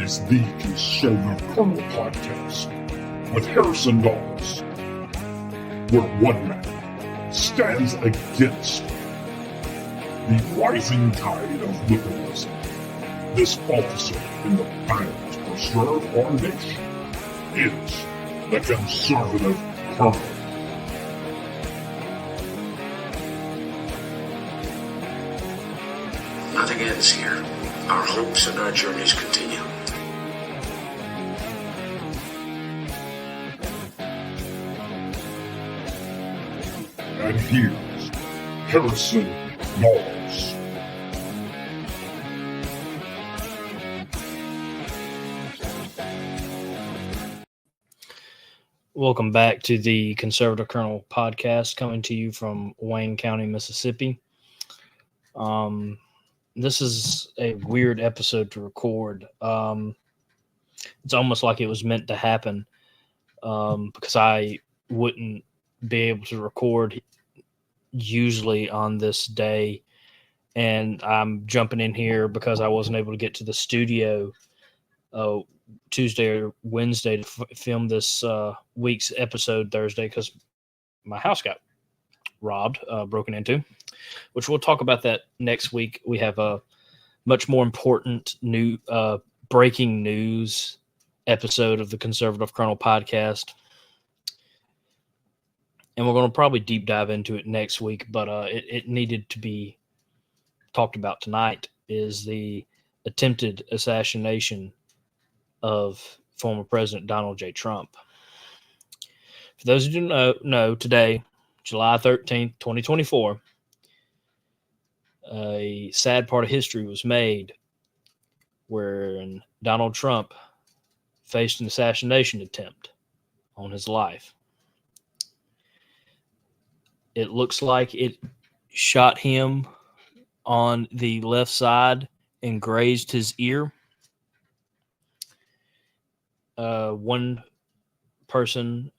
is the Conservative Colonel Podcast with Harrison Dawes, where one man stands against the rising tide of liberalism. This officer in the battle to preserve our nation is the Conservative Colonel. Nothing ends here. Our hopes and our journeys continue. And here's Harrison Dawes. Welcome back to the Conservative Colonel Podcast, coming to you from Wayne County, Mississippi. This is a weird episode to record. It's almost like it was meant to happen because I wouldn't be able to record usually on this day. And I'm jumping in here because I wasn't able to get to the studio Tuesday or Wednesday to film this week's episode Thursday because my house got robbed, broken into, which we'll talk about that next week. We have a much more important new breaking news episode of the Conservative Colonel Podcast. And we're going to probably deep dive into it next week, but it needed to be talked about tonight, is the attempted assassination of former President Donald J. Trump. For those who don't know, today, July 13th, 2024, a sad part of history was made wherein Donald Trump faced an assassination attempt on his life. It looks like it shot him on the left side and grazed his ear. One person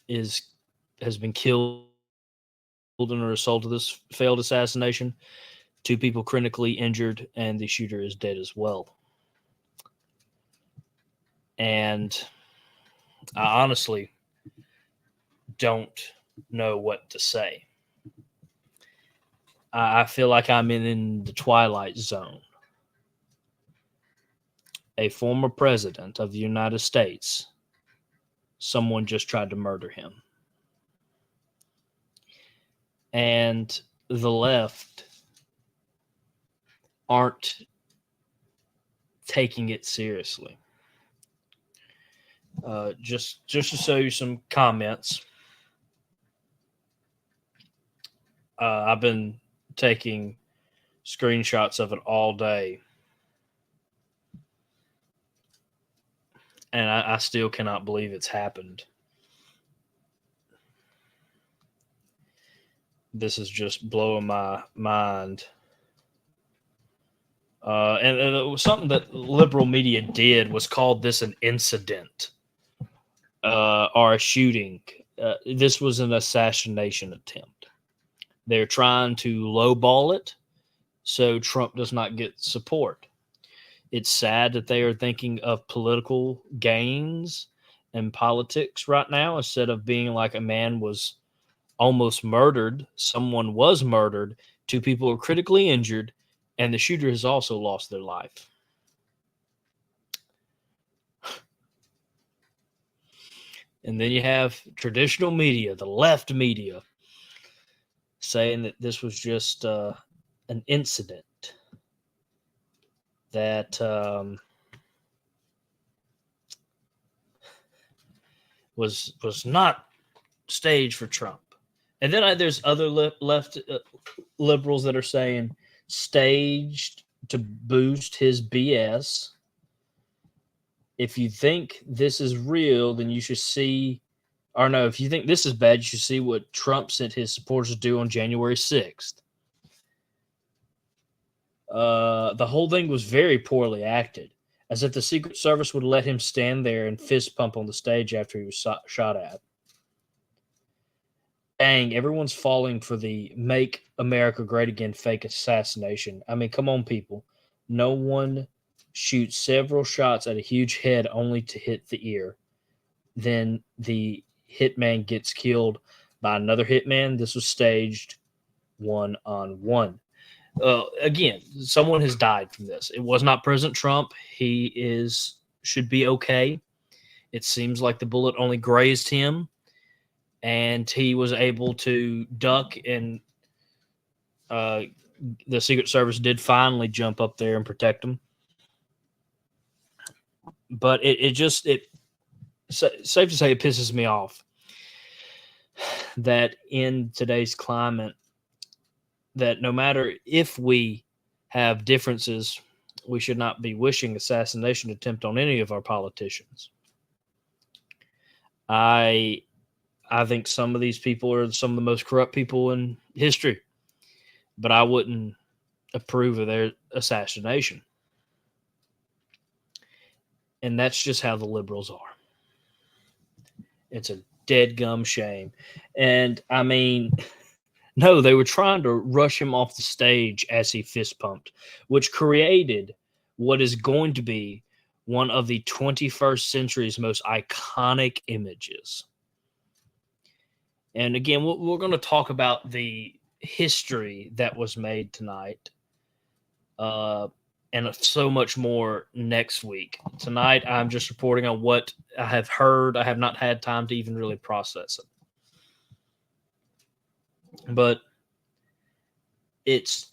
has been killed in a result of this failed assassination. 2 people critically injured, and the shooter is dead as well. And I honestly don't know what to say. I feel like I'm in the twilight zone. A former president of the United States, someone just tried to murder him. And the left aren't taking it seriously. Just to show you some comments. I've been taking screenshots of it all day. And I still cannot believe it's happened. This is just blowing my mind. And it was something that liberal media did was called this an incident or a shooting. This was an assassination attempt. They're trying to lowball it so Trump does not get support. It's sad that they are thinking of political gains and politics right now instead of being like a man was almost murdered, someone was murdered, 2 people are critically injured, and the shooter has also lost their life. And then you have traditional media, the left media, saying that this was just an incident that was not staged for Trump. And then there's other left liberals that are saying staged to boost his BS. If you think this is real, then you should see, or no, if you think this is bad, you should see what Trump sent his supporters to do on January 6th. The whole thing was very poorly acted, as if the Secret Service would let him stand there and fist pump on the stage after he was shot at. Dang, everyone's falling for the Make America Great Again fake assassination. I mean, come on, people. No one shoots several shots at a huge head only to hit the ear. Then the hitman gets killed by another hitman. This was staged 1-on-1. Again, someone has died from this. It was not President Trump. Should be okay. It seems like the bullet only grazed him, and he was able to duck, and the Secret Service did finally jump up there and protect him. But safe to say it pisses me off that in today's climate, that no matter if we have differences, we should not be wishing assassination attempt on any of our politicians. I think some of these people are some of the most corrupt people in history, but I wouldn't approve of their assassination. And that's just how the liberals are. It's a dead gum shame. And I mean, no, they were trying to rush him off the stage as he fist pumped, which created what is going to be one of the 21st century's most iconic images. And again, we're going to talk about the history that was made tonight, and so much more next week. Tonight, I'm just reporting on what I have heard. I have not had time to even really process it. But it's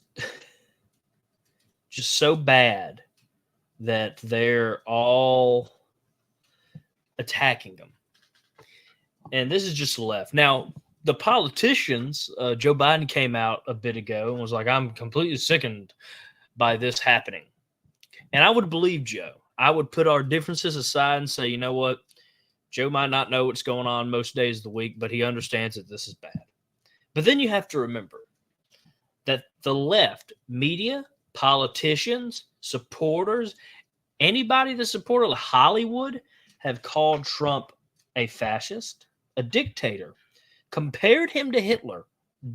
just so bad that they're all attacking them. And this is just the left. Now, the politicians, Joe Biden came out a bit ago and was like, I'm completely sickened by this happening. And I would believe Joe. I would put our differences aside and say, you know what? Joe might not know what's going on most days of the week, but he understands that this is bad. But then you have to remember that the left, media, politicians, supporters, anybody that supported Hollywood have called Trump a fascist, a dictator, compared him to Hitler,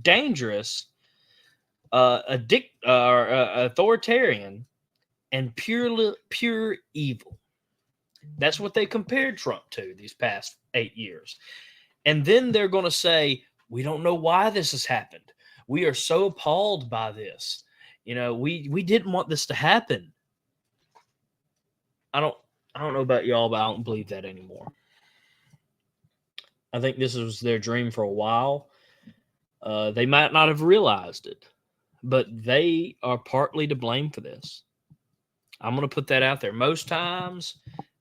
dangerous, authoritarian, and pure evil. That's what they compared Trump to these past 8 years. And then they're going to say, we don't know why this has happened. We are so appalled by this. You know, we didn't want this to happen. I don't know about y'all, but I don't believe that anymore. I think this was their dream for a while. They might not have realized it, but they are partly to blame for this. I'm going to put that out there. Most times,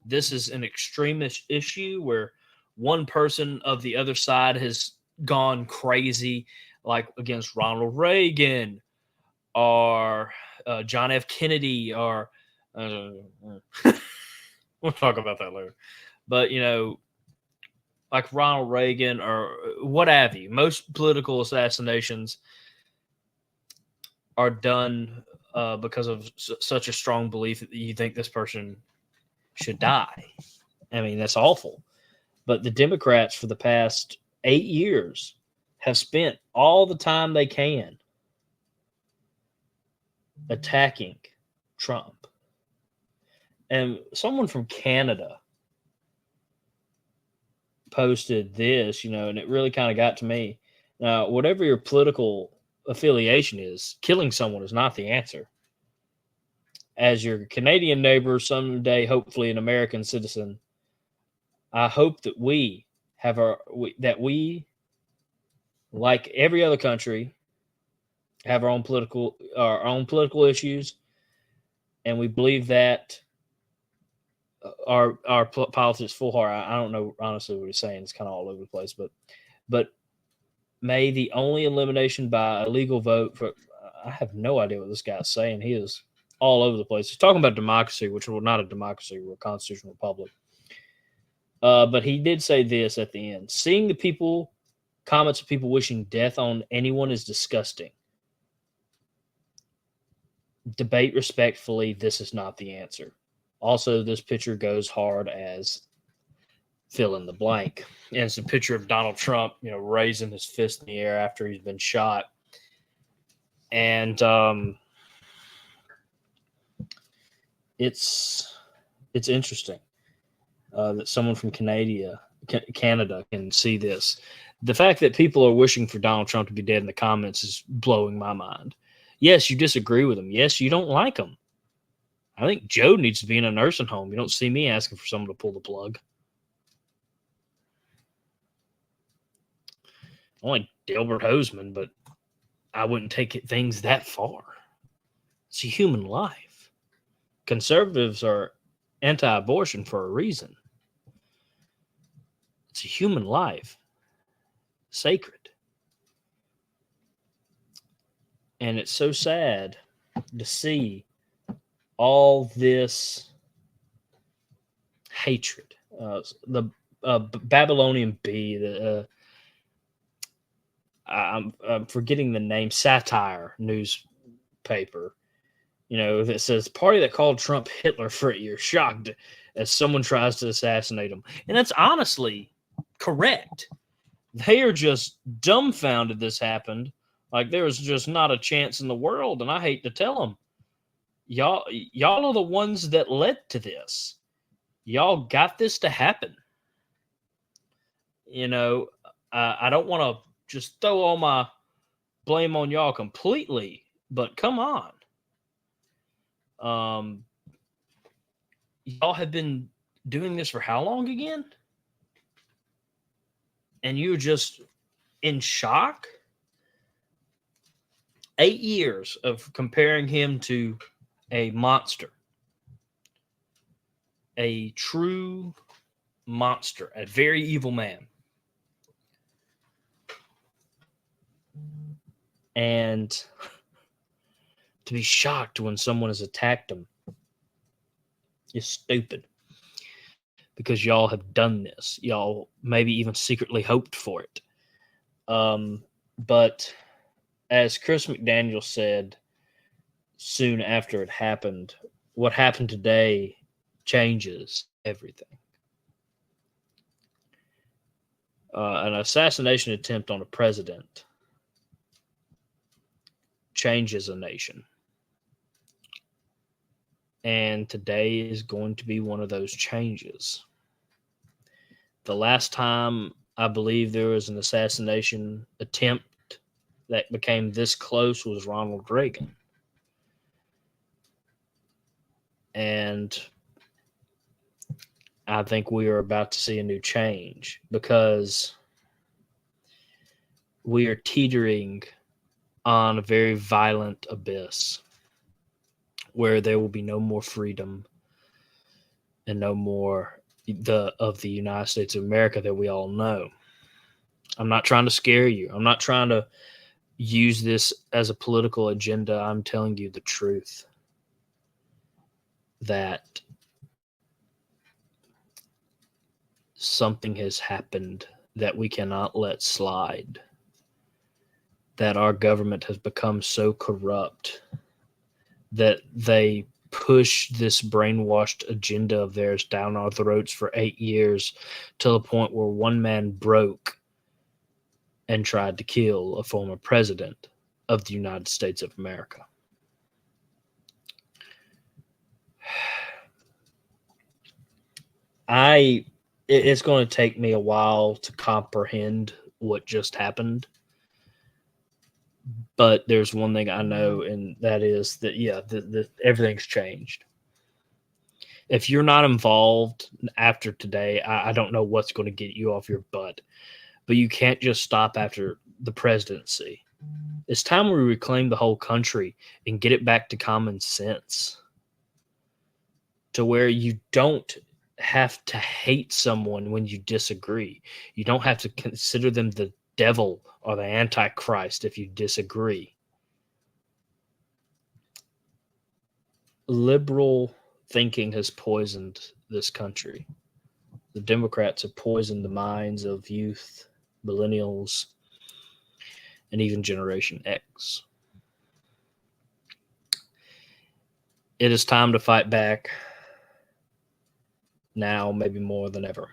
this is an extremist issue where one person of the other side has gone crazy, like against Ronald Reagan or John F. Kennedy, or we'll talk about that later. But, you know, like Ronald Reagan or what have you. Most political assassinations are done because of such a strong belief that you think this person should die. I mean, that's awful. But the Democrats for the past 8 years have spent all the time they can attacking Trump. And someone from Canada posted this, you know, and it really kind of got to me. Now, whatever your political affiliation is, killing someone is not the answer. As your Canadian neighbor, someday hopefully an American citizen, I hope that we have we, like every other country, have our own political issues, and we believe that our politics full heart. I don't know honestly what he's saying. It's kind of all over the place, but may the only elimination by a legal vote for, I have no idea what this guy's saying. He is all over the place. He's talking about democracy, which we're not a democracy. We're a constitutional republic. But he did say this at the end. Seeing the comments of people wishing death on anyone is disgusting. Debate respectfully. This is not the answer. Also, this picture goes hard as fill in the blank. And it's a picture of Donald Trump, you know, raising his fist in the air after he's been shot. And it's interesting that someone from Canada can see this. The fact that people are wishing for Donald Trump to be dead in the comments is blowing my mind. Yes, you disagree with him. Yes, you don't like him. I think Joe needs to be in a nursing home. You don't see me asking for someone to pull the plug. I like Delbert Hoseman, but I wouldn't take things that far. It's a human life. Conservatives are anti-abortion for a reason. It's a human life. Sacred. And it's so sad to see all this hatred. The Babylonian Bee, I'm forgetting the name, satire newspaper, that says party that called Trump Hitler for you're shocked as someone tries to assassinate him. And that's honestly correct. They are just dumbfounded this happened. Like there was just not a chance in the world. And I hate to tell them, y'all are the ones that led to this. Y'all got this to happen. I don't want to just throw all my blame on y'all completely, but come on. Y'all have been doing this for how long again? And you're just in shock? 8 years of comparing him to a monster. A true monster. A very evil man. And to be shocked when someone has attacked him is stupid. Because y'all have done this. Y'all maybe even secretly hoped for it. But as Chris McDaniel said soon after it happened, what happened today changes everything. An assassination attempt on a president changes a nation. And today is going to be one of those changes. The last time I believe there was an assassination attempt that became this close was Ronald Reagan. And I think we are about to see a new change because we are teetering on a very violent abyss where there will be no more freedom and no more of the United States of America that we all know. I'm not trying to scare you. I'm not trying to use this as a political agenda. I'm telling you the truth. That something has happened that we cannot let slide. That our government has become so corrupt that they push this brainwashed agenda of theirs down our throats for 8 years to the point where one man broke and tried to kill a former president of the United States of America. It's going to take me a while to comprehend what just happened. But there's one thing I know, and that is that, everything's changed. If you're not involved after today, I don't know what's going to get you off your butt. But you can't just stop after the presidency. It's time we reclaim the whole country and get it back to common sense. To where you don't have to hate someone when you disagree. You don't have to consider them the devil or the Antichrist if you disagree. Liberal thinking has poisoned this country. The Democrats have poisoned the minds of youth, millennials, and even Generation X. It is time to fight back now, maybe more than ever.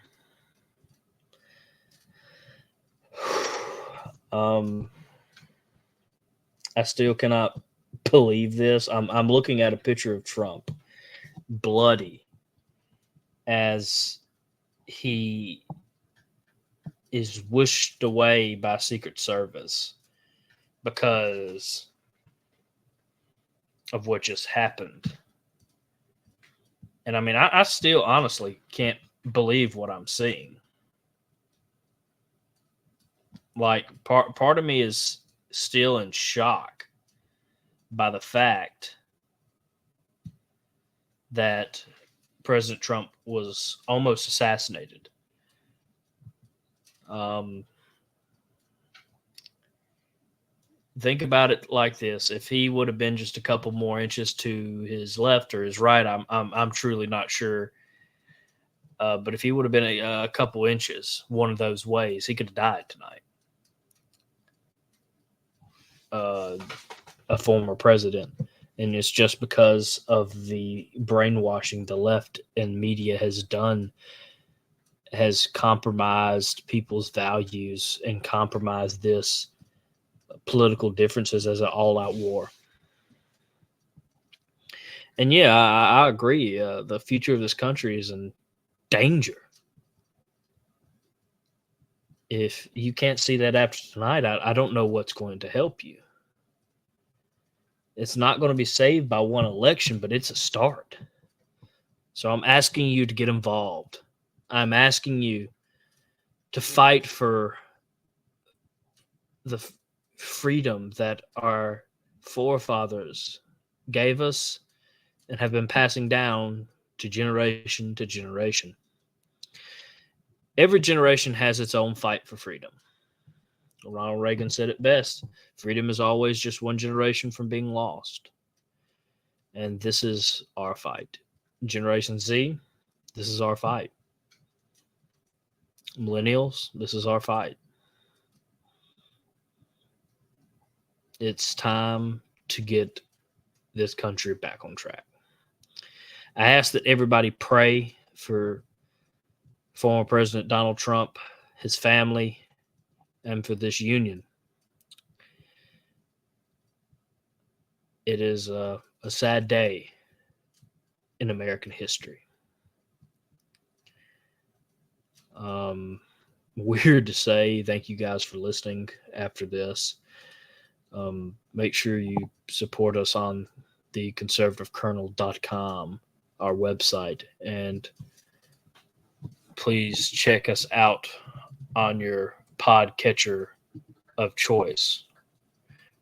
I still cannot believe this. I'm looking at a picture of Trump, bloody as he is wished away by Secret Service because of what just happened. And I mean, I still honestly can't believe what I'm seeing. Like, part of me is still in shock by the fact that President Trump was almost assassinated. Think about it like this: if he would have been just a couple more inches to his left or his right, I'm truly not sure. But if he would have been a couple inches one of those ways, he could have died tonight. A former president, and it's just because of the brainwashing the left and media has done, has compromised people's values and compromised this political differences as an all-out war. And yeah, I agree. The future of this country is in danger. If you can't see that after tonight, I don't know what's going to help you. It's not going to be saved by one election, but it's a start. So I'm asking you to get involved. I'm asking you to fight for the freedom that our forefathers gave us and have been passing down to generation to generation. Every generation has its own fight for freedom. Ronald Reagan said it best: freedom is always just one generation from being lost. And this is our fight. Generation Z, this is our fight. Millennials, this is our fight. It's time to get this country back on track. I ask that everybody pray for former President Donald Trump, his family, and for this union. It is a sad day in American history. Weird to say. Thank you guys for listening after this. Make sure you support us on the conservativekernel.com, our website, and please check us out on your podcatcher of choice.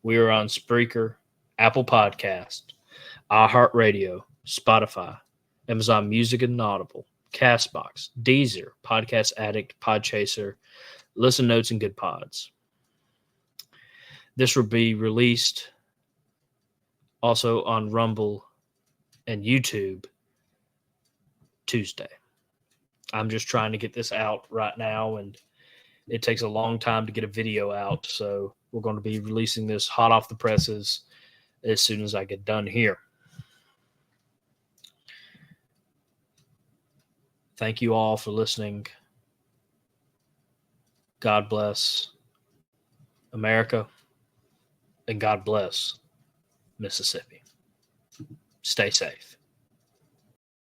We are on Spreaker, Apple Podcast, iHeartRadio, Spotify, Amazon Music and Audible, Castbox, Deezer, Podcast Addict, Podchaser, Listen Notes, and Good Pods. This will be released also on Rumble and YouTube Tuesday. I'm just trying to get this out right now, and it takes a long time to get a video out, so we're going to be releasing this hot off the presses as soon as I get done here. Thank you all for listening. God bless America, and God bless Mississippi. Stay safe.